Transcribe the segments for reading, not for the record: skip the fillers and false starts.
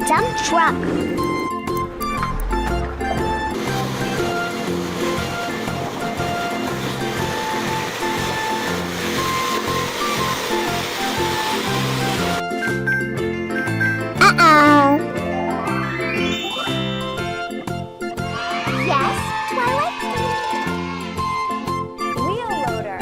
Dump truck. Uh-oh. Yes, Twilight? Wheel loader.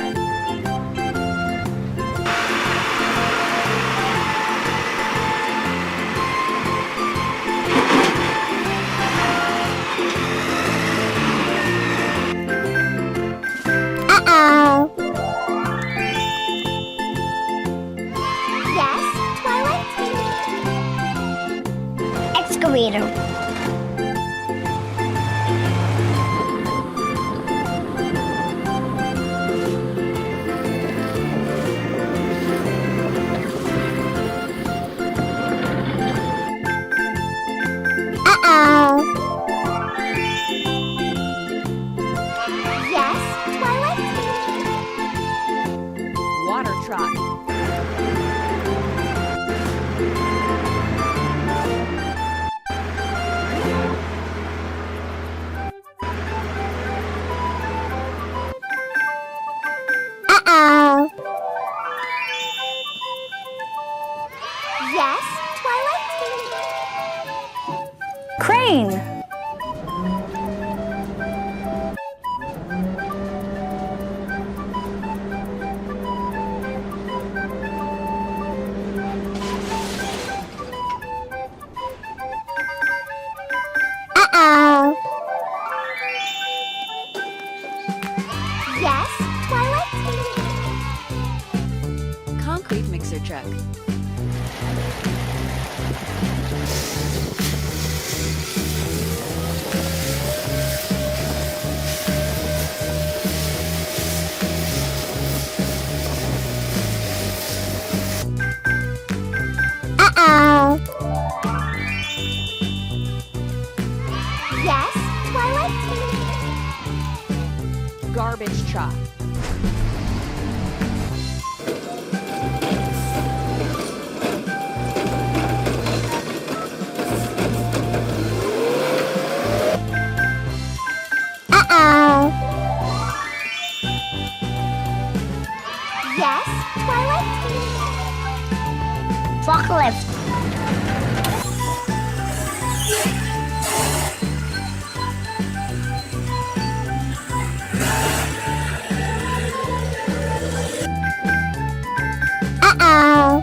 Uh-oh. Yes, Twilight? Excavator. Uh-oh. Yes, Twilight? Water truck. Uh-oh. Yes, Twilight? Crane. Uh-oh. Yes, Twilight? Concrete mixer truck. Uh-oh. Yes, Twilight? Garbage truck. Uh-oh. Yes, Twilight? Forklift. Uh-oh.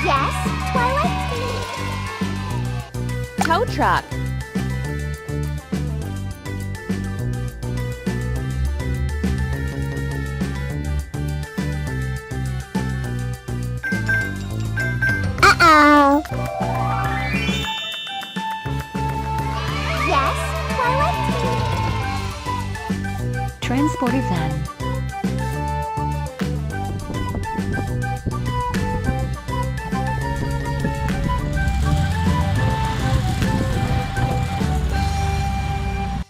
Yes, Twilight? Tow truck. Uh-oh. Yes, Twilight? Transporter van.